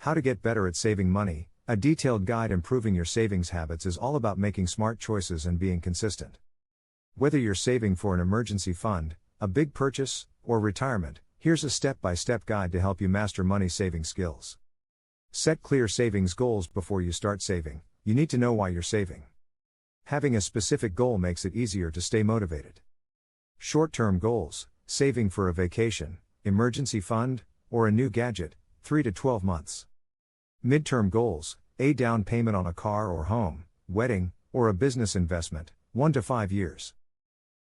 How to get better at saving money. A detailed guide improving your savings habits is all about making smart choices and being consistent. Whether you're saving for an emergency fund, a big purchase, or retirement, here's a step-by-step guide to help you master money saving skills. Set clear savings goals before you start saving. You need to know why you're saving. Having a specific goal makes it easier to stay motivated. Short-term goals: saving for a vacation, emergency fund, or a new gadget, 3 to 12 months. Mid-term goals: a down payment on a car or home, wedding, or a business investment, 1 to 5 years.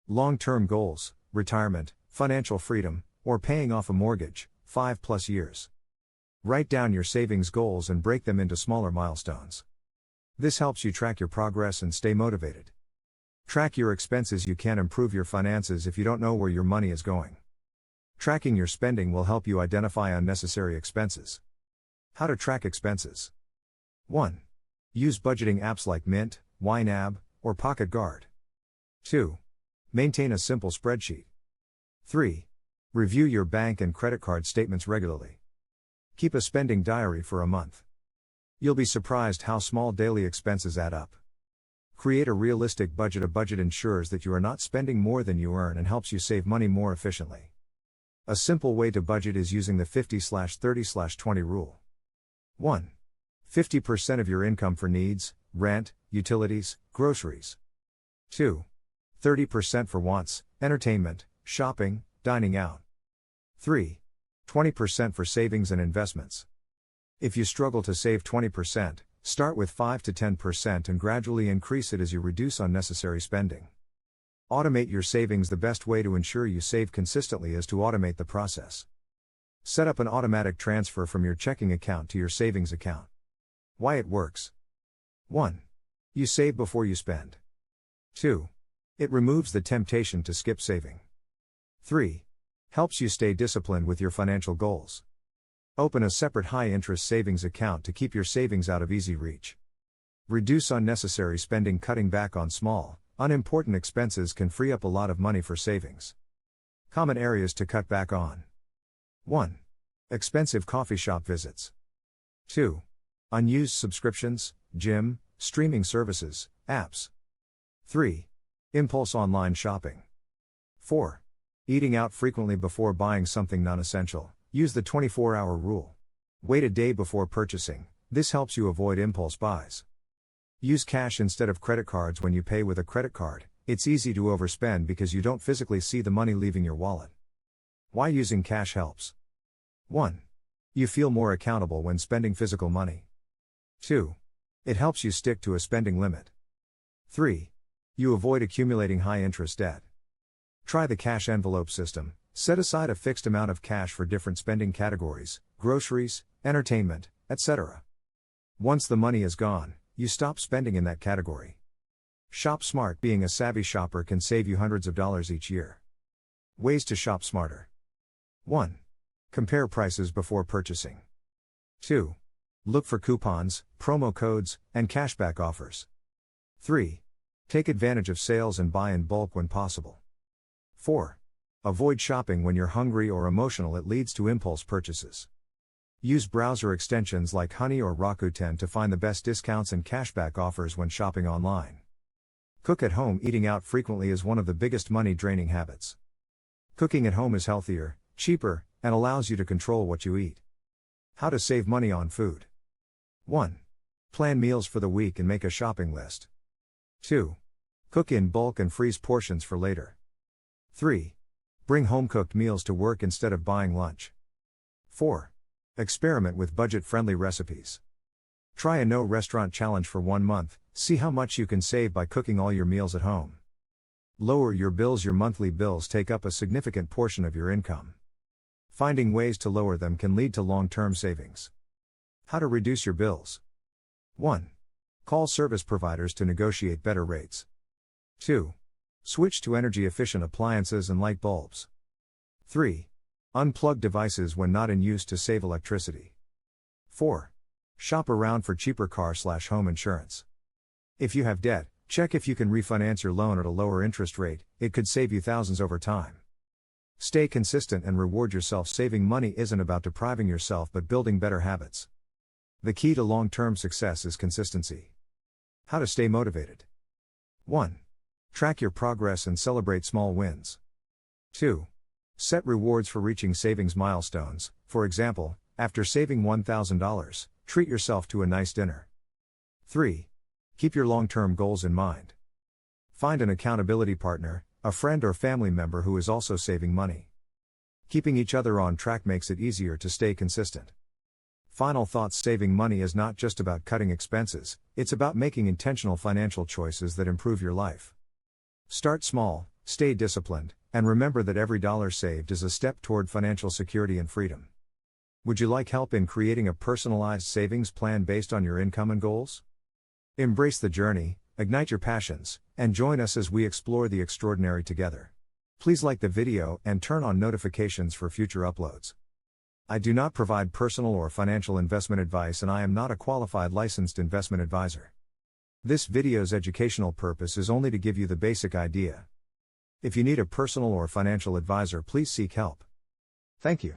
Long-term goals: retirement, financial freedom, or paying off a mortgage, 5+ years. Write down your savings goals and break them into smaller milestones. This helps you track your progress and stay motivated. Track your expenses. You can't improve your finances if you don't know where your money is going. Tracking your spending will help you identify unnecessary expenses. How to track expenses. 1. Use budgeting apps like Mint, YNAB, or Pocket Guard. 2. Maintain a simple spreadsheet. 3. Review your bank and credit card statements regularly. Keep a spending diary for a month. You'll be surprised how small daily expenses add up. Create a realistic budget. A budget ensures that you are not spending more than you earn and helps you save money more efficiently. A simple way to budget is using the 50/30/20 rule. 1. 50% of your income for needs, rent, utilities, groceries. 2. 30% for wants, entertainment, shopping, dining out. 3. 20% for savings and investments. If you struggle to save 20%, start with 5 to 10% and gradually increase it as you reduce unnecessary spending. Automate your savings. The best way to ensure you save consistently is to automate the process. Set up an automatic transfer from your checking account to your savings account. Why it works. 1. You save before you spend. 2. It removes the temptation to skip saving. 3. Helps you stay disciplined with your financial goals. Open a separate high-interest savings account to keep your savings out of easy reach. Reduce unnecessary spending. Cutting back on small, unimportant expenses can free up a lot of money for savings. Common areas to cut back on. 1. Expensive coffee shop visits. 2. Unused subscriptions, gym, streaming services, apps. 3. Impulse online shopping. 4. Eating out frequently before buying something non-essential. Use the 24-hour rule. Wait a day before purchasing. This helps you avoid impulse buys. Use cash instead of credit cards. When you pay with a credit card, it's easy to overspend because you don't physically see the money leaving your wallet. Why using cash helps. 1. You feel more accountable when spending physical money. 2. It helps you stick to a spending limit. 3. You avoid accumulating high-interest debt. Try the cash envelope system. Set aside a fixed amount of cash for different spending categories, groceries, entertainment, etc. Once the money is gone, you stop spending in that category. Shop smart. Being a savvy shopper can save you hundreds of dollars each year. Ways to shop smarter. 1. Compare prices before purchasing. 2. Look for coupons, promo codes, and cashback offers. 3. Take advantage of sales and buy in bulk when possible. 4. Avoid shopping when you're hungry or emotional. It leads to impulse purchases. Use browser extensions like Honey or Rakuten to find the best discounts and cashback offers when shopping online. Cook at home. Eating out frequently is one of the biggest money-draining habits. Cooking at home is healthier, cheaper, and allows you to control what you eat. How to save money on food. 1. Plan meals for the week and make a shopping list. 2. Cook in bulk and freeze portions for later. 3. Bring home-cooked meals to work instead of buying lunch. 4. Experiment with budget-friendly recipes. Try a no-restaurant challenge for 1 month, see how much you can save by cooking all your meals at home. Lower your bills. Your monthly bills take up a significant portion of your income. Finding ways to lower them can lead to long-term savings. How to reduce your bills. 1. Call service providers to negotiate better rates. 2. Switch to energy-efficient appliances and light bulbs. 3. Unplug devices when not in use to save electricity. 4. Shop around for cheaper car/home insurance. If you have debt, check if you can refinance your loan at a lower interest rate. It could save you thousands over time. Stay consistent and reward yourself. Saving money isn't about depriving yourself but building better habits. The key to long-term success is consistency. How to stay motivated. 1. Track your progress and celebrate small wins. 2. Set rewards for reaching savings milestones. For example, after saving $1,000, treat yourself to a nice dinner. 3. Keep your long-term goals in mind. Find an accountability partner, a friend or family member who is also saving money. Keeping each other on track makes it easier to stay consistent. Final thoughts: saving money is not just about cutting expenses, it's about making intentional financial choices that improve your life. Start small, stay disciplined, and remember that every dollar saved is a step toward financial security and freedom. Would you like help in creating a personalized savings plan based on your income and goals? Embrace the journey, ignite your passions, and join us as we explore the extraordinary together. Please like the video and turn on notifications for future uploads. I do not provide personal or financial investment advice, and I am not a qualified licensed investment advisor. This video's educational purpose is only to give you the basic idea. If you need a personal or financial advisor, please seek help. Thank you.